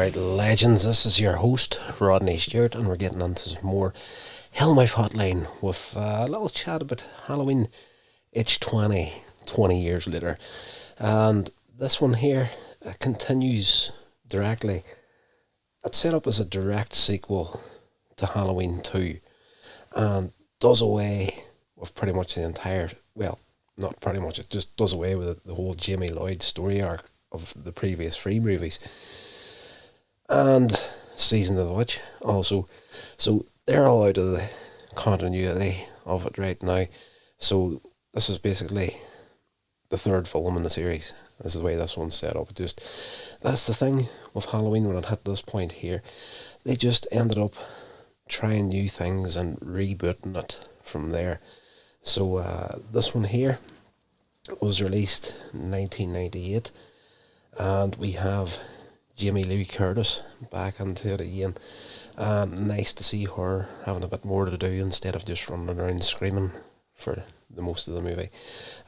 Alright, legends, this is your host, Rodney Stewart, and we're getting into some more Hellmouth Hotline with a little chat about Halloween H20, 20 years later. And this one here continues directly. It's set up as a direct sequel to Halloween 2 and does away with pretty much the entire, well, not pretty much, it just does away with the whole Jamie Lloyd story arc of the previous three movies. And Season of the Witch also. So they're all out of the continuity of it right now. So this is basically the third film in the series. This is the way this one's set up. Just that's the thing with Halloween when it hit this point here. They just ended up trying new things and rebooting it from there. So this one here was released in 1998, and we have Jamie Lee Curtis back into it again. Nice to see her having a bit more to do instead of just running around screaming for the most of the movie.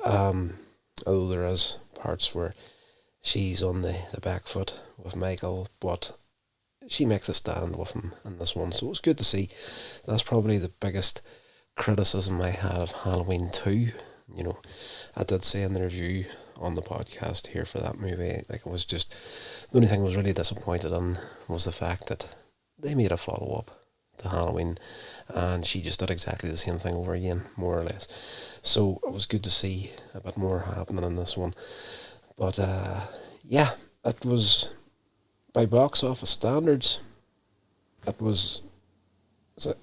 Although there is parts where she's on the back foot with Michael, but she makes a stand with him in this one, so it was good to see. That's probably the biggest criticism I had of Halloween 2. You know, I did say in the review on the podcast here for that movie, like, it was just, the only thing I was really disappointed in was the fact that they made a follow-up to Halloween and she just did exactly the same thing over again, more or less. So it was good to see a bit more happening in this one. But yeah, it was, by box office standards, it was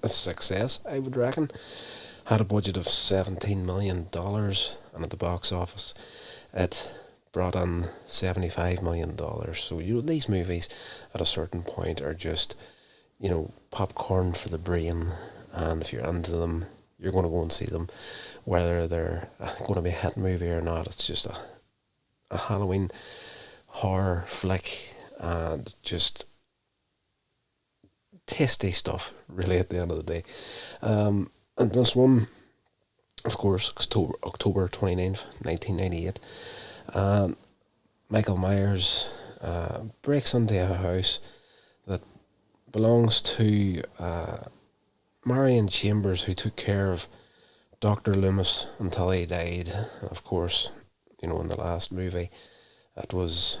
a success, I would reckon. Had a budget of $17 million, and at the box office it brought in $75 million. So, you know, these movies at a certain point are just, you know, popcorn for the brain, and if you're into them, you're going to go and see them, whether they're going to be a hit movie or not. It's just a Halloween horror flick, and just tasty stuff, really, at the end of the day. And this one, of course, October 29th, 1998. Michael Myers breaks into a house that belongs to Marion Chambers, who took care of Dr. Loomis until he died. Of course, you know, in the last movie, it was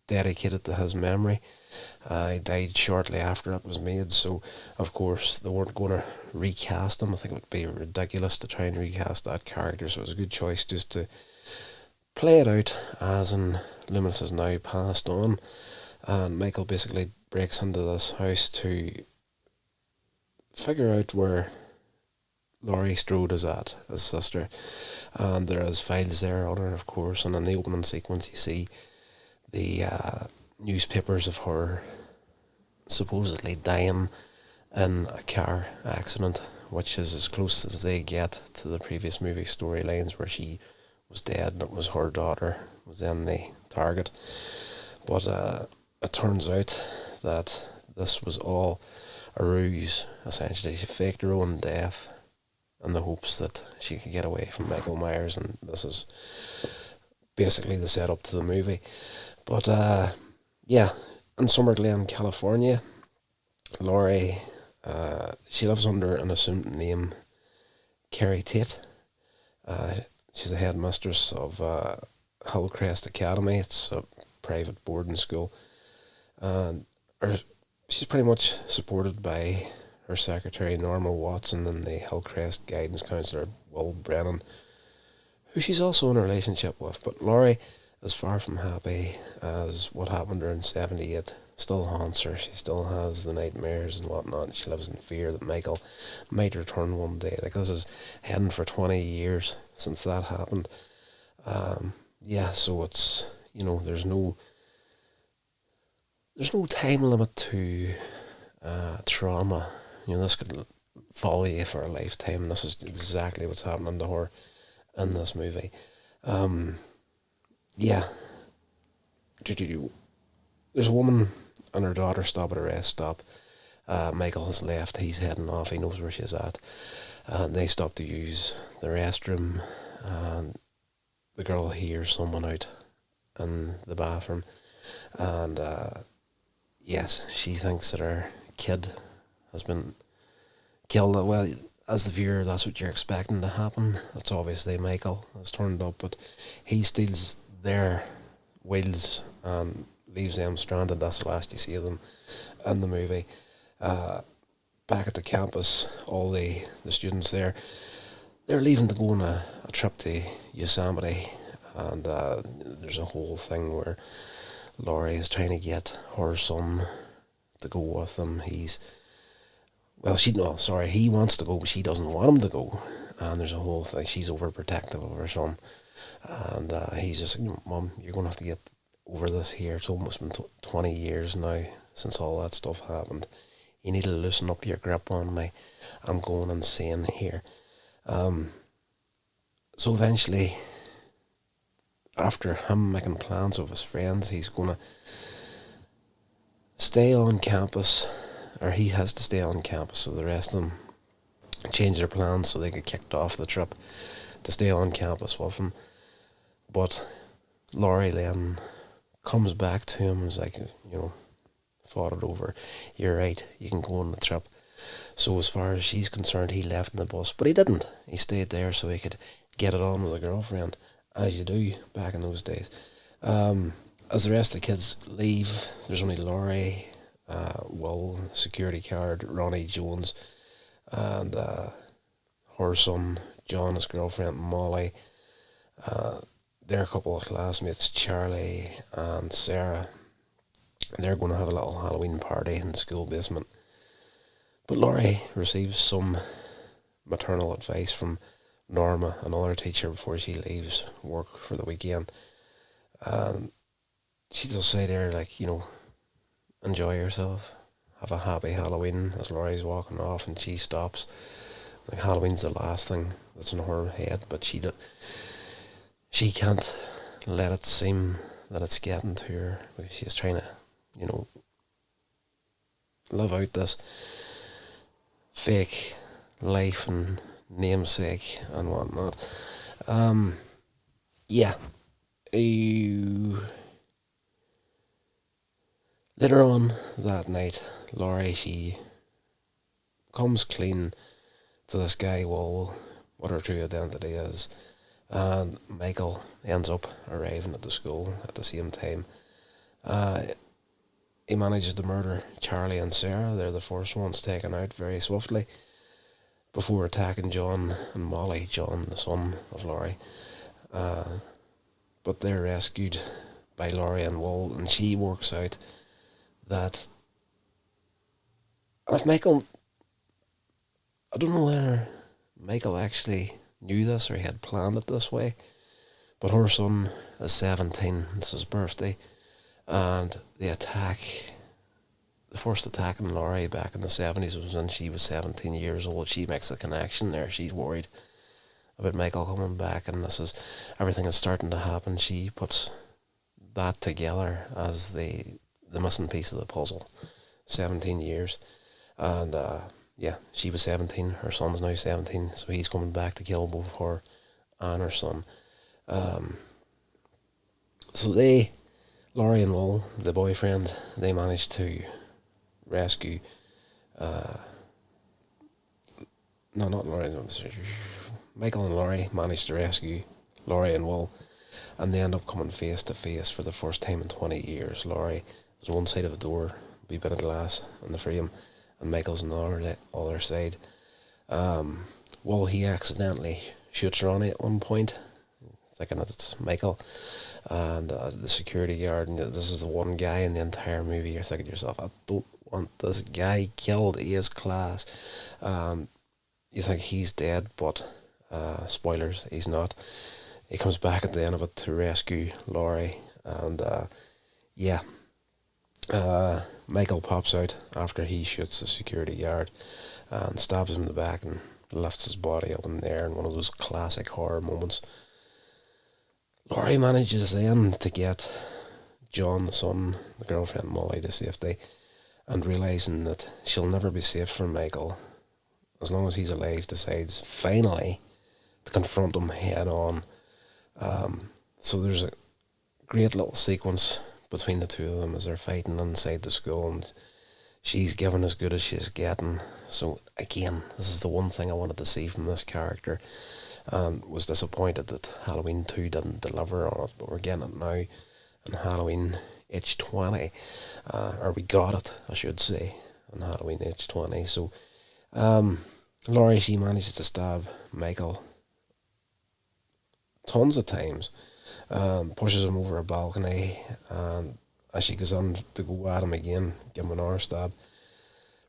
dedicated to his memory. He died shortly after it was made, so of course they weren't going to recast him. I think it would be ridiculous to try and recast that character, so it was a good choice just to play it out as in Loomis has now passed on, and Michael basically breaks into this house to figure out where Laurie Strode is at, his sister, and there is files there on her, of course, and in the opening sequence you see the newspapers of her supposedly dying in a car accident, which is as close as they get to the previous movie storylines where she was dead and it was her daughter was then the target. But it turns out that this was all a ruse, essentially. She faked her own death in the hopes that she could get away from Michael Myers, and this is basically the setup to the movie. But yeah, in Summer Glen, California, Laurie, she lives under an assumed name, Carrie Tate. She's the headmistress of Hillcrest Academy. It's a private boarding school. And she's pretty much supported by her secretary, Norma Watson, and the Hillcrest guidance counsellor, Will Brennan, who she's also in a relationship with. But Laurie is far from happy, as what happened during 78 still haunts her. She still has the nightmares and whatnot, and she lives in fear that Michael might return one day. Like, this is heading for 20 years since that happened. Yeah, so it's, you know, there's no time limit to trauma. You know, this could follow you for a lifetime, and this is exactly what's happening to her in this movie. Yeah. There's a woman and her daughter stop at a rest stop. Michael has left, he's heading off, he knows where she's at. They stop to use the restroom, and the girl hears someone out in the bathroom, and yes, she thinks that her kid has been killed. Well, as the viewer, that's what you're expecting to happen. That's obviously Michael has turned up, but he steals their wheels and leaves them stranded. That's the last you see of them in the movie. Back at the campus, all the students there, they're leaving to go on a trip to Yosemite, and there's a whole thing where Laurie is trying to get her son to go with them. He wants to go, but she doesn't want him to go. And there's a whole thing. She's overprotective of her son, and he's just like, "Mom, you're going to have to get over this here. It's almost been 20 years now since all that stuff happened. You need to loosen up your grip on me. I'm going insane here." So eventually, after him making plans with his friends, he's going to stay on campus, or he has to stay on campus, so the rest of them change their plans so they get kicked off the trip to stay on campus with him. But Laurie then comes back to him and is like, thought it over. You're right, you can go on the trip. So as far as she's concerned, he left in the bus, but he didn't. He stayed there so he could get it on with a girlfriend, as you do back in those days. As the rest of the kids leave, there's only Laurie, Will, security guard, Ronnie Jones, and her son, John, his girlfriend, Molly. They're a couple of classmates, Charlie and Sarah. They're going to have a little Halloween party in the school basement. But Laurie receives some maternal advice from Norma, another teacher, before she leaves work for the weekend. She does say there, like, enjoy yourself, have a happy Halloween, as Laurie's walking off, and she stops. Like, Halloween's the last thing that's in her head, but she can't let it seem that it's getting to her, because she's trying to, live out this fake life and namesake and whatnot. Yeah. Later on that night, Laurie, she comes clean to this guy, Will, what her true identity is, and Michael ends up arriving at the school at the same time. He manages to murder Charlie and Sarah. They're the first ones taken out very swiftly before attacking John and Molly, John, the son of Laurie. But they're rescued by Laurie and Will, and she works out that if Michael, I don't know whether Michael actually knew this or he had planned it this way, but her son is 17, it's his birthday, and the first attack on Laurie back in the 70s was when she was 17 years old. She makes a connection there. She's worried about Michael coming back, and everything is starting to happen. She puts that together as the missing piece of the puzzle. 17 years. And she was 17, her son's now 17, so he's coming back to kill both her and her son. So Laurie and Will, the boyfriend, they managed to rescue, not Laurie, Michael and Laurie managed to rescue Laurie and Will, and they end up coming face to face for the first time in 20 years. Laurie is one side of the door, a wee bit of glass in the frame, and Michael's on the other side. Will, he accidentally shoots Ronnie at one point, thinking that it's Michael, and the security guard, and this is the one guy in the entire movie you're thinking to yourself, I don't want this guy killed, he is class. You think he's dead, but spoilers, he's not. He comes back at the end of it to rescue Laurie, and Michael pops out after he shoots the security guard and stabs him in the back and lifts his body up in the air in one of those classic horror moments. Laurie manages then to get John, the son, the girlfriend Molly, to safety, and realising that she'll never be safe from Michael as long as he's alive, decides finally to confront him head on. So there's a great little sequence between the two of them as they're fighting inside the school, and she's giving as good as she's getting. So again, this is the one thing I wanted to see from this character. Was disappointed that Halloween 2 didn't deliver on it, but we're getting it now in Halloween H20. Or we got it, I should say, in Halloween H20. So Laurie, she manages to stab Michael tons of times, pushes him over a balcony, and as she goes on to go at him again, give him another stab,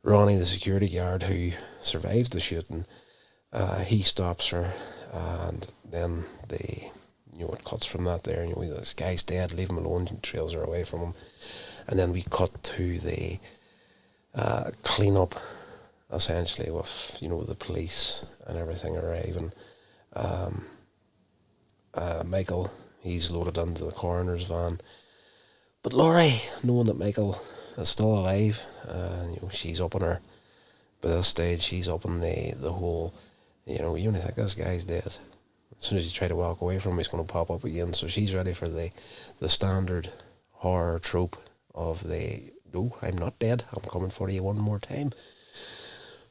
Ronnie, the security guard who survived the shooting, he stops her, and then it cuts from that there, this guy's dead, leave him alone, and trails her away from him. And then we cut to the clean-up, essentially, with, the police and everything arriving. Michael, he's loaded into the coroner's van. But Laurie, knowing that Michael is still alive, she's up on her. By this stage, she's up on the whole, you only think this guy's dead. As soon as you try to walk away from him, he's going to pop up again. So she's ready for the standard horror trope of no, I'm not dead, I'm coming for you one more time.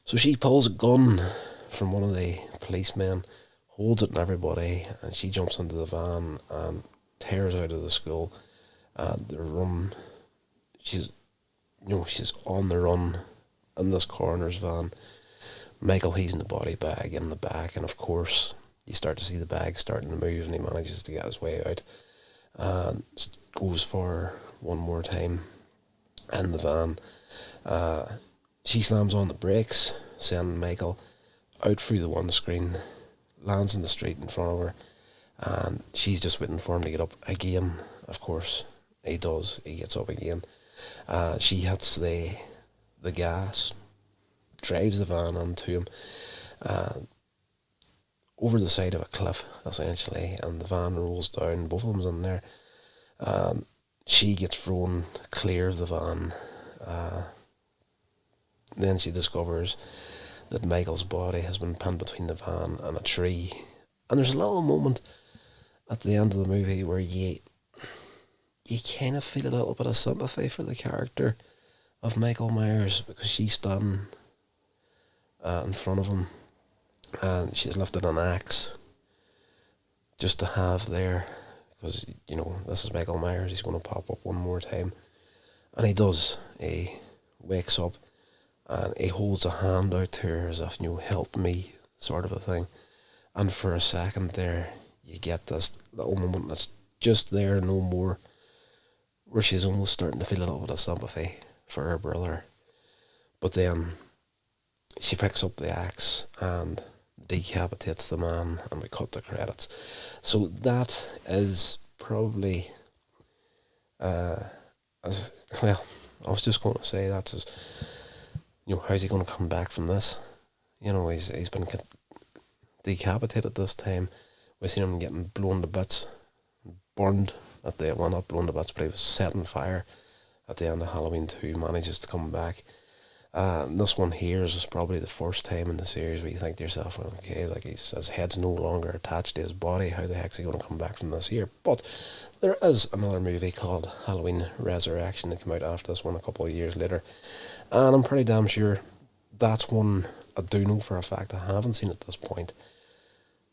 So she pulls a gun from one of the policemen, holds it in everybody, and she jumps into the van and tears out of the school. The run, she's on the run in this coroner's van. Michael, he's in the body bag in the back, and of course you start to see the bag starting to move, and he manages to get his way out and goes for one more time in the van. She slams on the brakes, sending Michael out through the windscreen, lands in the street in front of her, and she's just waiting for him to get up again. Of course he does, he gets up again. She hits the gas, drives the van onto him, over the side of a cliff, essentially, and the van rolls down, both of them's in there. She gets thrown clear of the van. Then she discovers that Michael's body has been pinned between the van and a tree. And there's a little moment at the end of the movie where you kind of feel a little bit of sympathy for the character of Michael Myers, because she's standing in front of him, and she's lifted an axe just to have there, because this is Michael Myers, he's going to pop up one more time. And he does. He wakes up and he holds a hand out to her as if, help me, sort of a thing. And for a second there, you get this little moment that's just there, no more, where she's almost starting to feel a little bit of sympathy for her brother. But then she picks up the axe and decapitates the man, and we cut the credits. So that is probably, I was just going to say that's as, how's he going to come back from this? He's been decapitated this time. We've seen him getting blown to bits, burned not blown to bits, but he was set on fire at the end of Halloween 2, manages to come back. This one here is probably the first time in the series where you think to yourself, okay, like his head's no longer attached to his body, how the heck's he going to come back from this here? But there is another movie called Halloween Resurrection that came out after this one a couple of years later, and I'm pretty damn sure that's one I do know for a fact I haven't seen at this point.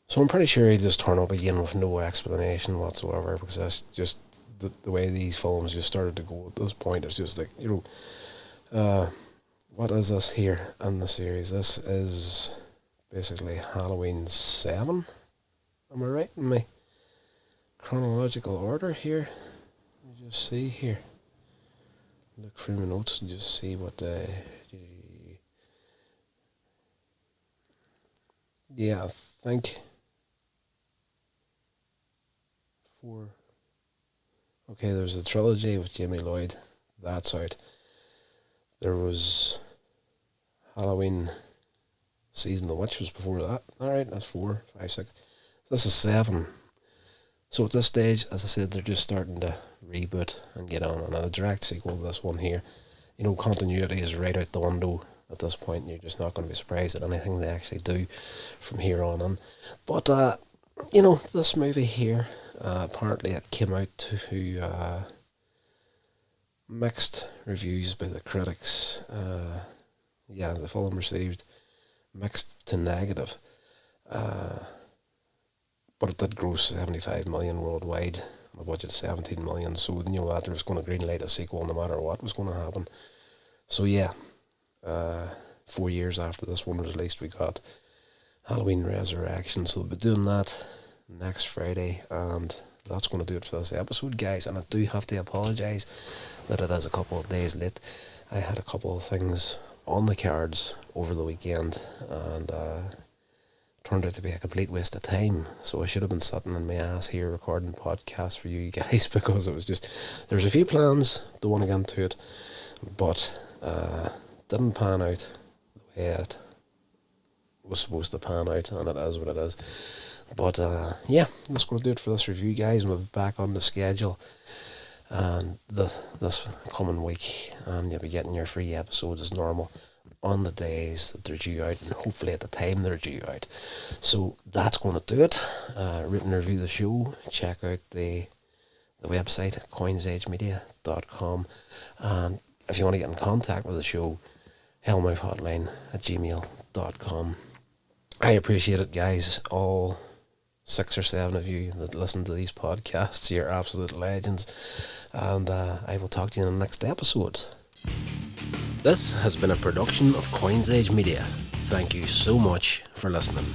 So I'm pretty sure he'd just turn up again with no explanation whatsoever, because that's just the way these films just started to go at this point. It's just like, what is this here in the series? This is basically Halloween 7. Am I right in my chronological order here? Let me just see here. Look through my notes and just see what yeah, I think 4. Okay, there's a trilogy with Jamie Lloyd. That's out. There was Halloween Season of the Witch was before that. Alright, that's 4, 5, 6. This is 7. So at this stage, as I said, they're just starting to reboot and get on. And a direct sequel to this one here. Continuity is right out the window at this point, and you're just not going to be surprised at anything they actually do from here on in. But, this movie here, apparently it came out to mixed reviews by the critics. The film received mixed to negative. But it did gross 75 million worldwide. A budget 17 million. So you know that there was going to greenlight a sequel no matter what was going to happen. So yeah, 4 years after this one was released, we got Halloween Resurrection. So we'll be doing that next Friday, and that's going to do it for this episode, guys. And I do have to apologise that it is a couple of days late. I had a couple of things on the cards over the weekend, and turned out to be a complete waste of time. So I should have been sitting in my ass here recording podcasts for you guys, because it was just, there's a few plans to want to get into it, but didn't pan out the way it was supposed to pan out, and it is what it is. But that's going to do it for this review, guys. We'll be back on the schedule and this coming week, and you'll be getting your free episodes as normal on the days that they're due out, and hopefully at the time they're due out. So that's going to do it. Written review the show. Check out the website, coinsagemedia.com, and if you want to get in contact with the show, Hellmouth Hotline @gmail.com. I appreciate it, guys. All 6 or 7 of you that listen to these podcasts, you're absolute legends, and I will talk to you in the next episode. This has been a production of Coins Age Media. Thank you so much for listening.